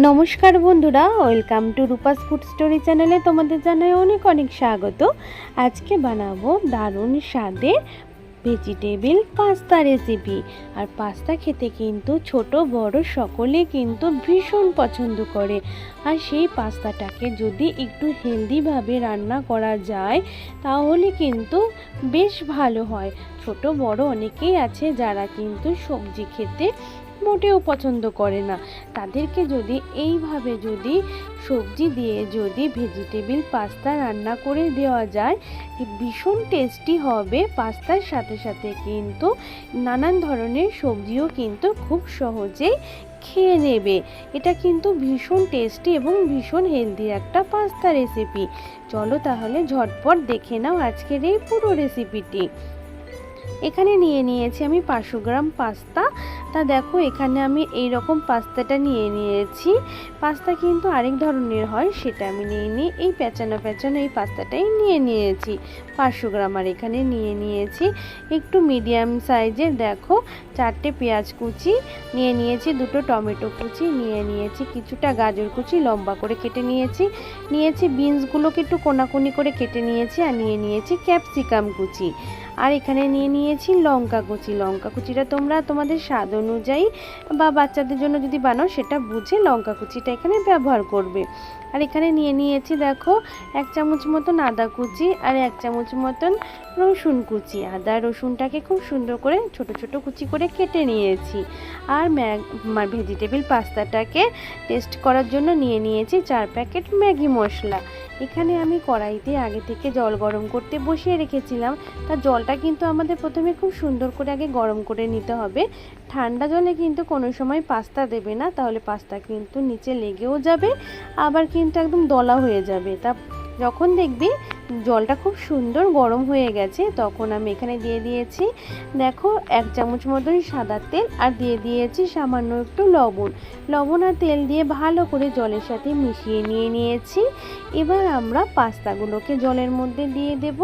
নমস্কার বন্ধুরা, welcome to Rupa's food story চ্যানেলে তোমাদের জানাই অনেক অনেক স্বাগত। আজকে বানাবো দারুণ স্বাদের ভেজিটেবিল পাস্তা রেসিপি। আর পাস্তা খেতে কিন্তু ছোট বড় সকলে কিন্তু ভীষণ পছন্দ করে। আর সেই পাস্তাটাকে যদি একটু হেলদিভাবে রান্না করা যায় তাহলে কিন্তু বেশ ভালো হয়। ছোট বড় অনেকেই আছে যারা কিন্তু সবজি খেতে মোটেও পছন্দ করে না। তাদেরকে যদি এইভাবে যদি সবজি দিয়ে যদি ভেজিটেবিল পাস্তা রান্না করে দেওয়া যায়, ভীষণ টেস্টি হবে। পাস্তার সাথে সাথে কিন্তু নানান ধরনের সবজিও কিন্তু খুব সহজেই খেয়ে নেবে। এটা কিন্তু ভীষণ টেস্টি এবং ভীষণ হেলদি একটা পাস্তা রেসিপি। চলো তাহলে ঝটপট দেখে নাও আজকের এই পুরো রেসিপিটি। এখানে নিয়ে নিয়েছি আমি 500 গ্রাম পাস্তা। তা দেখো এখানে আমি এই রকম পাস্তাটা নিয়ে নিয়েছি। পাস্তা কিন্তু আরেক ধরনের হয়, সেটা আমি নিয়ে এই পেঁচানো এই পাস্তাটাই নিয়ে নিয়েছি 500 গ্রাম। আর এখানে নিয়ে নিয়েছি একটু মিডিয়াম সাইজের দেখো 4টে পেঁয়াজ কুচি নিয়ে নিয়েছি, 2টো টমেটো কুচি নিয়ে নিয়েছি, কিছুটা গাজর কুচি লম্বা করে কেটে নিয়েছি, বিনসগুলোকে একটু কোনাকুনি করে কেটে নিয়েছি, আর নিয়ে নিয়েছি ক্যাপসিকাম কুচি। আর এখানে নিয়ে নিয়েছি লঙ্কা কুচিটা তোমরা তোমাদের স্বাদ অনুযায়ী বা বাচ্চাদের জন্য যদি বানাও সেটা বুঝে লঙ্কা কুচিটা এখানে ব্যবহার করবে। আর এখানে নিয়ে নিয়েছি দেখো 1 চামচ মতন আদা কুচি আর 1 চামচ মতন রসুন কুচি। আদা রসুনটাকে খুব সুন্দর করে ছোট ছোট কুচি করে কেটে নিয়েছি। আর ভেজিটেবিল পাস্তাটাকে টেস্ট করার জন্য নিয়ে নিয়েছি 4 প্যাকেট ম্যাগি মশলা। এখানে আমি কড়াইতে আগে থেকে জল গরম করতে বসিয়ে রেখেছিলাম। তার জলটা কিন্তু আমাদের প্রথমে খুব সুন্দর করে আগে গরম করে নিতে হবে। ঠান্ডা জলে কিন্তু কোনো সময় পাস্তা দেবে না, তাহলে পাস্তা কিন্তু নিচে লেগেও যাবে, আবার কিন্তু একদম দলা হয়ে যাবে। তা যখন দেখবি জলটা খুব সুন্দর গরম হয়ে গেছে তখন আমি এখানে দিয়ে দিয়েছি দেখো 1 চামচ মতন সাদা তেল, আর দিয়ে দিয়েছি সামান্য একটু লবণ আর তেল দিয়ে ভালো করে জলের সাথে মিশিয়ে নিয়েছি। এবার আমরা পাস্তাগুলোকে জলের মধ্যে দিয়ে দেব।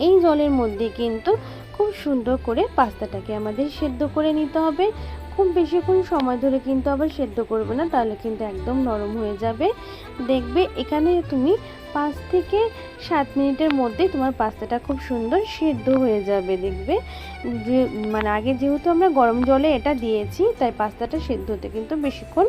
এই জলের মধ্যে কিন্তু খুব সুন্দর করে পাস্তাটাকে আমাদের সেদ্ধ করে নিতে হবে। খুব বেশিক্ষণ সময় ধরে কিন্তু আবার সেদ্ধ করবে না, তাহলে কিন্তু একদম নরম হয়ে যাবে। দেখবে এখানে তুমি 5 থেকে 7 মিনিটের মধ্যে তোমার পাস্তাটা খুব সুন্দর সেদ্ধ হয়ে যাবে। দেখবে যে আগে যেহেতু আমরা গরম জলে এটা দিয়েছি তাই পাস্তাটা সেদ্ধ হতে কিন্তু বেশিক্ষণ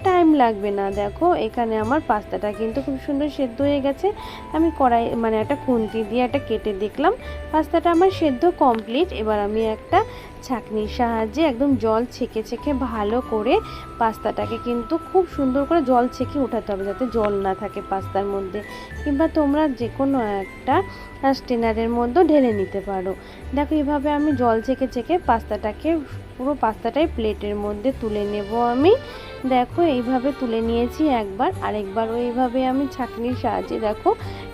টাইম লাগবে না। দেখো এখানে আমার পাস্তাটা কিন্তু খুব সুন্দর সেদ্ধ হয়ে গেছে। আমি কড়াই একটা খুন্তি দিয়ে একটা কেটে দেখলাম পাস্তাটা আমার সেদ্ধ কমপ্লিট। এবার আমি একটা ছাঁকনির সাহায্যে একদম জল ছেঁকে ভালো করে পাস্তাটাকে কিন্তু খুব সুন্দর করে জল ছেঁকে উঠাতে হবে, যাতে জল না থাকে পাস্তার মধ্যে, কিংবা তোমরা যে কোনো একটা স্ট্রেনারের মধ্যে ঢেলে নিতে পারো। দেখো এইভাবে আমি জল ছেঁকে পাস্তাটাকে পুরো পাস্তাটাই প্লেটের মধ্যে তুলে নেব আমি। দেখো এইভাবে তুলে নিয়েছি একবার, আরেকবার এইভাবে আমি ছাঁকনির সাহায্যে দেখো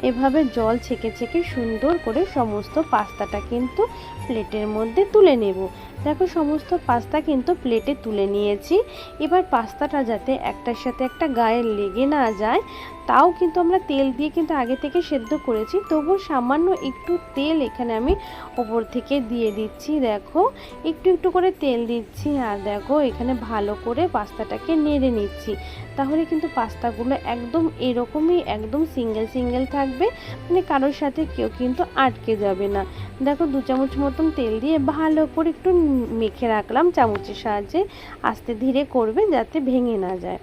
এভাবে জল ছেঁকে সুন্দর করে সমস্ত পাস্তাটা কিন্তু প্লেটের মধ্যে তুলে নেব। দেখো সমস্ত পাস্তা কিন্তু প্লেটে তুলে নিয়েছি। এবার পাস্তাটা যাতে একটার সাথে একটা গায়ে লেগে না যায়, তাও কিন্তু আমরা তেল দিয়ে কিন্তু আগে থেকে সেদ্ধ করেছি, তবুও সামান্য একটু তেল এখানে আমি ওপর থেকে দিয়ে দিচ্ছি। দেখো একটু করে তেল দিচ্ছি, আর দেখো এখানে ভালো করে পাস্তাটাকে নেড়ে নিচ্ছি। তাহলে কিন্তু পাস্তাগুলো একদম এরকমই একদম সিঙ্গেল থাকবে, কারোর সাথে কেউ কিন্তু আটকে যাবে না। দেখো 2 চামচ মতন তেল দিয়ে ভালো করে একটু মেখে রাখলাম চামচের সাহায্যে। আস্তে ধীরে করবে যাতে ভেঙে না যায়।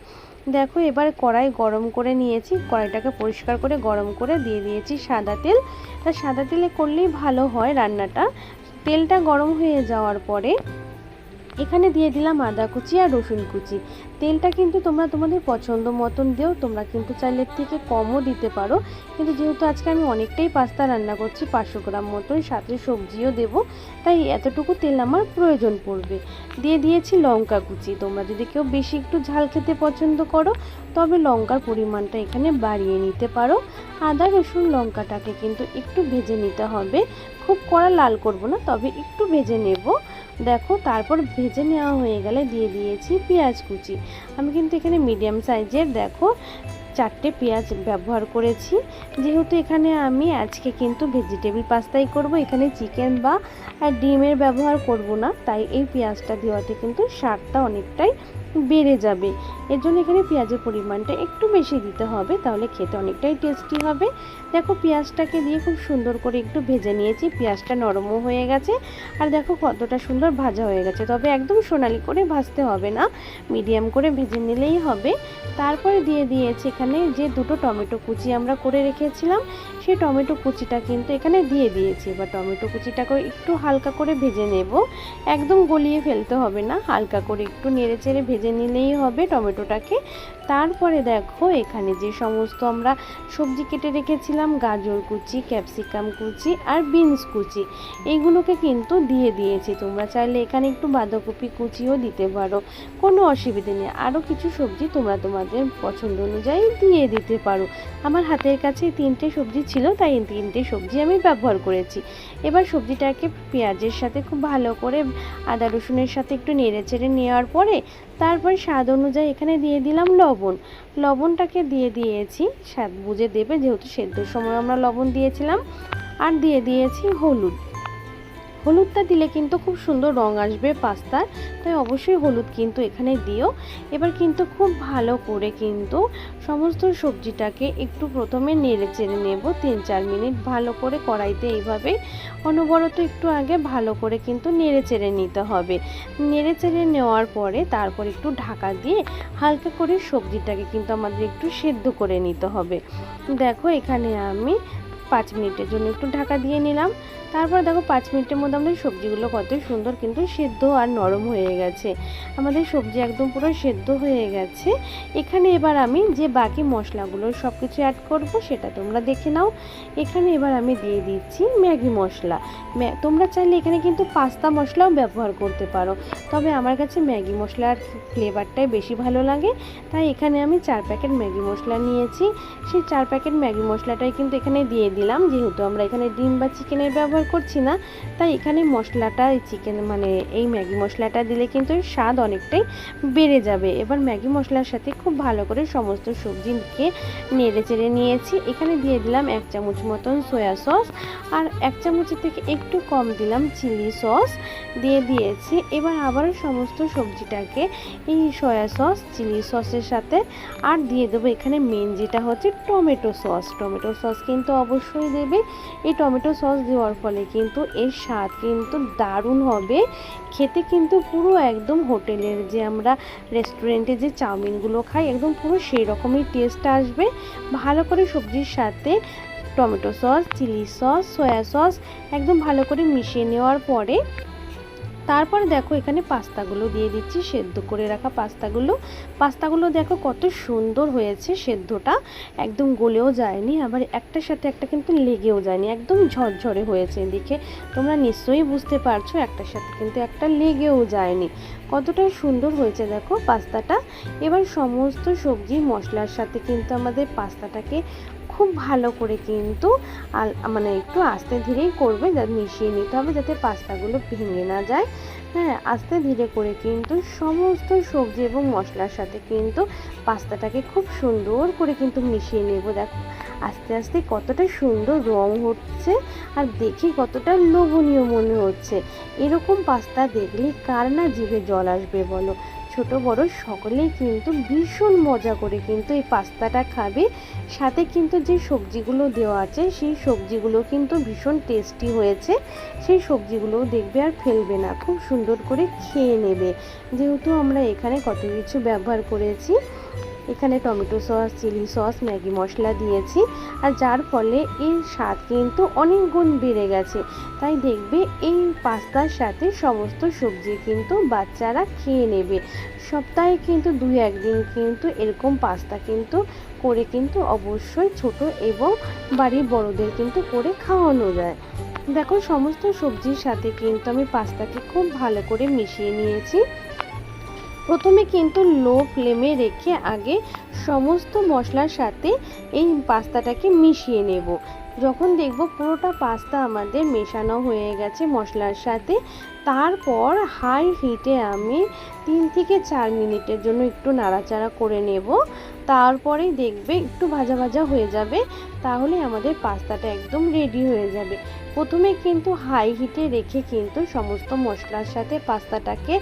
দেখো এবার কড়াই গরম করে নিয়েছি, কড়াইটাকে পরিষ্কার করে গরম করে দিয়ে দিয়েছি সাদা তেল। তা সাদা তেলে করলেই ভালো হয় রান্নাটা। তেলটা গরম হয়ে যাওয়ার পরে এখানে দিয়ে দিলাম আদা কুচি আর রসুন কুচি। তেলটা কিন্তু তোমরা তোমাদের পছন্দ মতন দিও, তোমরা কিন্তু চাইলে থেকে কমও দিতে পারো, কিন্তু যেহেতু আজকে আমি অনেকটাই পাস্তা রান্না করছি 500 গ্রাম মতন, সাথে সবজিও দেব, তাই এতটুকু তেল আমার প্রয়োজন পড়বে। দিয়ে দিয়েছি লঙ্কা কুচি। তোমরা যদি কেউ বেশি একটু ঝাল খেতে পছন্দ করো তবে লঙ্কার পরিমাণটা এখানে বাড়িয়ে নিতে পারো। আদা রসুন লঙ্কাটাকে কিন্তু একটু ভেজে নিতে হবে, খুব কড়া লাল করব না, তবে একটু ভেজে নেব। দেখো তারপর ভেজে নেওয়া হয়ে গেলে দিয়ে দিয়েছি পেঁয়াজ কুচি। আমি কিন্তু এখানে মিডিয়াম সাইজের দেখো 4টে পেঁয়াজ ব্যবহার করেছি। যেহেতু এখানে আমি আজকে কিন্তু ভেজিটেবিল পাস্তাই করব, এখানে চিকেন বা ডিমের ব্যবহার করব না, তাই এই পেঁয়াজটা দেওয়াতে কিন্তু স্বাদটা অনেকটাই বেড়ে যাবে। এর জন্য এখানে পেঁয়াজের পরিমাণটা একটু বেশি দিতে হবে, তাহলে খেতে অনেকটাই টেস্টি হবে। দেখো পেঁয়াজটাকে দিয়ে খুব সুন্দর করে একটু ভেজে নিয়েছি, পেঁয়াজটা নরমও হয়ে গেছে আর দেখো কতটা সুন্দর ভাজা হয়ে গেছে। তবে একদম সোনালি করে ভাজতে হবে না, মিডিয়াম করে ভেজে নিলেই হবে। তারপরে দিয়ে দিয়েছি এখানে যে দুটো টমেটো কুচি আমরা করে রেখেছিলাম, সেই টমেটো কুচিটা কিন্তু এখানে দিয়ে দিয়েছি। এবার টমেটো কুচিটাকে একটু হালকা করে ভেজে নেব, একদম গলিয়ে ফেলতে হবে না, হালকা করে একটু নেড়ে চেড়ে ভেজে নিলেই হবে টমেটোটাকে। তারপরে দেখো এখানে যে সমস্ত আমরা সবজি কেটে রেখেছিলাম, গাজর কুচি, ক্যাপসিকাম কুচি আর বিনস কুচি, এইগুলোকে কিন্তু দিয়ে দিয়েছি। তোমরা চাইলে এখানে একটু বাঁধাকপি কুচিও দিতে পারো, কোনো অসুবিধে নেই। আরও কিছু সবজি তোমরা তোমাদের পছন্দ অনুযায়ী দিয়ে দিতে পারো। আমার হাতের কাছে 3টে সবজি ছিল, তাই 3টে সবজি আমি ব্যবহার করেছি। এবার সবজিটাকে পেঁয়াজের সাথে খুব ভালো করে আদা রসুনের সাথে একটু নেড়ে চেড়ে নেওয়ার পরে তারপরে স্বাদ অনুযায়ী এখানে দিয়ে দিলাম লবণ। লবণটাকে দিয়ে দিয়েছি, স্বাদ বুঝে দেবে, যেহেতু সেদ্ধর সময় আমরা লবণ দিয়েছিলাম। আর দিয়ে দিয়েছি হলুদ। হলুদটা দিলে কিন্তু খুব সুন্দর রং আসবে পাস্তার, তাই অবশ্যই হলুদ কিন্তু এখানে দিও। এবার কিন্তু খুব ভালো করে কিন্তু সমস্ত সবজিটাকে একটু প্রথমে নেড়ে চেড়ে নেব 3-4 মিনিট ভালো করে কড়াইতে, এইভাবে অনবরত একটু আগে ভালো করে কিন্তু নেড়ে চেড়ে নিতে হবে। নেড়ে চেড়ে নেওয়ার পরে তারপর একটু ঢাকা দিয়ে হালকা করে সবজিটাকে কিন্তু আমাদের একটু সেদ্ধ করে নিতে হবে। দেখো এখানে আমি 5 মিনিটের জন্য একটু ঢাকা দিয়ে নিলাম। তারপর দেখো 5 মিনিটের মধ্যে আমাদের সবজিগুলো কত সুন্দর কিন্তু সেদ্ধ আর নরম হয়ে গেছে। আমাদের সবজি একদম পুরো সেদ্ধ হয়ে গেছে। এখানে এবার আমি যে বাকি মশলাগুলো সব কিছু অ্যাড করব সেটা তোমরা দেখে নাও। এখানে এবার আমি দিয়ে দিচ্ছি ম্যাগি মশলা। তোমরা চাইলে এখানে কিন্তু পাস্তা মশলাও ব্যবহার করতে পারো, তবে আমার কাছে ম্যাগি মশলার ফ্লেভারটাই বেশি ভালো লাগে, তাই এখানে আমি 4 প্যাকেট ম্যাগি মশলা নিয়েছি। সেই 4 প্যাকেট ম্যাগি মশলাটাই কিন্তু এখানে দিয়ে দিলাম। যেহেতু আমরা এখানে ডিম বা চিকেনের ব্যবহার করছি না, তাই এখানে মশলাটা চিকেন মানে এই ম্যাগি মশলাটা দিলে কিন্তু স্বাদ অনেকটাই বেড়ে যাবে। এবার ম্যাগি মশলার সাথে খুব ভালো করে সমস্ত সবজিকে নেড়ে চেড়ে নিয়েছি। এখানে দিয়ে দিলাম 1 চামচ মতন সয়া সস আর 1 চামচের থেকে একটু কম দিলাম চিলি সস দিয়ে দিয়েছি। এবার আবারও সমস্ত সবজিটাকে এই সয়া সস চিলি সসের সাথে আর দিয়ে দেবো এখানে মেন যেটা হচ্ছে টমেটো সস। টমেটো সস কিন্তু অবশ্যই দেবে। এই টমেটো সস দেওয়ার ফলে কিন্তু এর স্বাদ কিন্তু দারুণ হবে খেতে, কিন্তু পুরো একদম হোটেলের যে আমরা রেস্টুরেন্টে যে চাউমিনগুলো খাই একদম পুরো সেই রকমই টেস্ট আসবে। ভালো করে সবজির সাথে tomato sauce, chilli sauce, soya sauce একদম ভালো করে মিশিয়ে নেওয়ার পরে তারপরে দেখো এখানে পাস্তাগুলো দিয়ে দিচ্ছি, সেদ্ধ করে রাখা পাস্তাগুলো দেখো কত সুন্দর হয়েছে, সেদ্ধটা একদম গলেও যায়নি, আবার একটার সাথে একটা কিন্তু লেগেও যায়নি, একদম ঝরঝরে হয়েছে। দেখে তোমরা নিশ্চয়ই বুঝতে পারছো একটার সাথে কিন্তু একটা লেগেও যায়নি, কতটা সুন্দর হয়েছে দেখো পাস্তাটা। এবার সমস্ত সবজি মশলার সাথে কিন্তু আমাদের পাস্তাটাকে খুব ভালো করে কিন্তু মানে একটু আস্তে ধীরেই করবে, যাতে মিশিয়ে নিতে হবে যাতে পাস্তাগুলো ভেঙে না যায়। হ্যাঁ, আস্তে ধীরে করে কিন্তু সমস্ত সবজি এবং মশলার সাথে কিন্তু পাস্তাটাকে খুব সুন্দর করে কিন্তু মিশিয়ে নেব। দেখো আস্তে আস্তে কতটা সুন্দর রং হচ্ছে আর দেখে কতটা লোভনীয় মনে হচ্ছে। এরকম পাস্তা দেখলে কার না জিভে জল আসবে বলো। ছোট বড় সকলেই কিন্তু ভীষণ মজা করে কিন্তু এই পাস্তাটা খাবে। সাথে কিন্তু যে সবজিগুলো দেওয়া আছে সেই সবজিগুলো কিন্তু ভীষণ টেস্টি হয়েছে, সেই সবজিগুলো দেখবে আর ফেলবে না, খুব সুন্দর করে খেয়ে নেবে। যেহেতু আমরা এখানে কত কিছু ব্যবহার করেছি, এখানে tomato sauce, chilli sauce, Maggi মশলা দিয়েছি, আর যার ফলে এর স্বাদ কিন্তু অনেক গুণ বেড়ে গেছে। তাই দেখবে এই পাস্তার সাথে সমস্ত সবজি কিন্তু বাচ্চারা খেয়ে নেবে। সপ্তাহে কিন্তু 2-1 দিন কিন্তু এরকম পাস্তা কিন্তু করে কিন্তু অবশ্যই ছোট এবং বাড়ির বড়দের কিন্তু করে খাওয়ানো যায়। দেখো সমস্ত সবজির সাথে কিন্তু আমি পাস্তাকে খুব ভালো করে মিশিয়ে নিয়েছি। প্রথমে কিন্তু লো ফ্লেমে রেখে আগে সমস্ত মশলার সাথে এই পাস্তাটাকে মিশিয়ে নেব। যখন দেখব পুরোটা পাস্তা আমাদের মেশানো হয়ে গেছে মশলার সাথে, তারপর হাই হিটে আমি 3 থেকে 4 মিনিটের জন্য একটু নাড়াচাড়া করে নেব। তারপরেই দেখবে একটু ভাজা ভাজা হয়ে যাবে, তাহলে আমাদের পাস্তাটা একদম রেডি হয়ে যাবে। প্রথমে কিন্তু হাই হিটে রেখে কিন্তু সমস্ত মশলার সাথে পাস্তাটাকে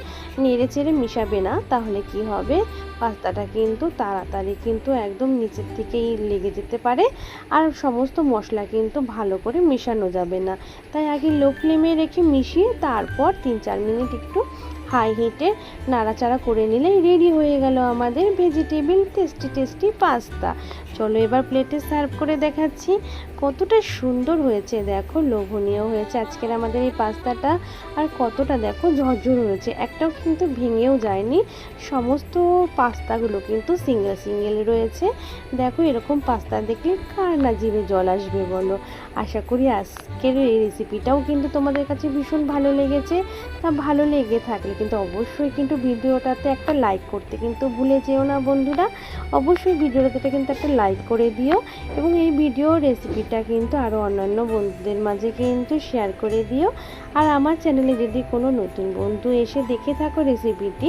নেড়ে চেড়ে মিশাবে না, তাহলে কি হবে পাস্তাটা কিন্তু তাড়াতাড়ি কিন্তু একদম নিচের থেকেই লেগে যেতে পারে আর সমস্ত মশলা কিন্তু ভালো করে মেশানো যাবে না। তাই আগে লো ফ্লেমে রেখে মিশিয়ে তারপর 3-4 মিনিট একটু হাই হিটে নাড়াচাড়া করে নিলেই রেডি হয়ে গেল আমাদের ভেজিটেবল টেস্টি পাস্তা। চলো এবার প্লেটে সার্ভ করে দেখাচ্ছি কতটা সুন্দর হয়েছে। দেখো লোভনীয় হয়েছে আজকের আমাদের এই পাস্তাটা, আর কতটা দেখো ঝরঝর হয়েছে, একটাও কিন্তু ভেঙেও যায়নি। সমস্ত পাস্তাগুলো কিন্তু সিঙ্গেল রয়েছে। দেখো এরকম পাস্তা দেখলে কার না জিভে জল আসবে বলো। আশা করি আজকের এই রেসিপিটাও কিন্তু তোমাদের কাছে ভীষণ ভালো লেগেছে। তা ভালো লেগে থাকলে কিন্তু অবশ্যই কিন্তু ভিডিওটাতে একটা লাইক করতে কিন্তু ভুলে যেও না বন্ধুরা। অবশ্যই ভিডিওটাতে কিন্তু একটা লাইক করে দিও এবং এই ভিডিও রেসিপিটা কিন্তু আরও অন্যান্য বন্ধুদের মাঝে কিন্তু শেয়ার করে দিও। আর আমার চ্যানেলে যদি কোনো নতুন বন্ধু এসে দেখে থাকো রেসিপিটি,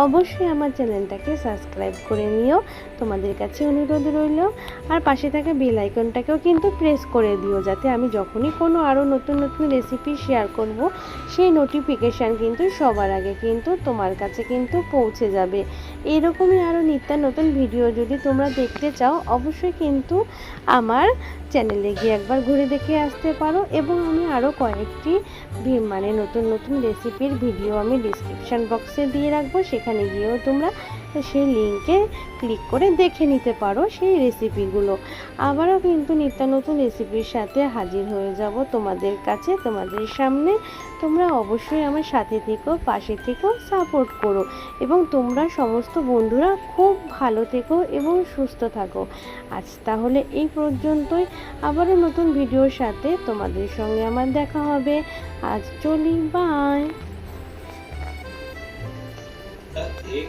অবশ্যই আমার চ্যানেলটাকে সাবস্ক্রাইব করে নিও, তোমাদের কাছে অনুরোধ রইল। আর পাশে থাকা বেল আইকনটাকেও কিন্তু প্রেস করে দিও, যাতে আমি যখনই কোনো আরও নতুন রেসিপি শেয়ার করব সেই নোটিফিকেশান কিন্তু সবার আগে কিন্তু তোমার কাছে কিন্তু পৌঁছে যাবে। এরকমই আরও নিত্য নতুন ভিডিও যদি তোমরা দেখতে চাও অবশ্যই কিন্তু আমার চ্যানেলে গিয়ে একবার ঘুরে দেখে আসতে পারো। এবং আমি আরও কয়েকটি নতুন রেসিপির ভিডিও আমি ডিসক্রিপশান বক্সে দিয়ে রাখবো, সেখানে গিয়েও তোমরা সেই লিঙ্কে ক্লিক করে দেখে নিতে পারো সেই রেসিপিগুলো। আবারও কিন্তু নিত্য নতুন রেসিপির সাথে হাজির হয়ে যাব তোমাদের কাছে, তোমাদের সামনে। তোমরা অবশ্যই আমার সাথে থেকো, পাশে থেকো, সাপোর্ট করো এবং তোমরা সমস্ত বন্ধুরা খুব ভালো থেকো এবং সুস্থ থাকো। আজ তাহলে এই পর্যন্তই, আবারও নতুন ভিডিওর সাথে তোমাদের সঙ্গে আমার দেখা হবে। আজ চলি, বাই।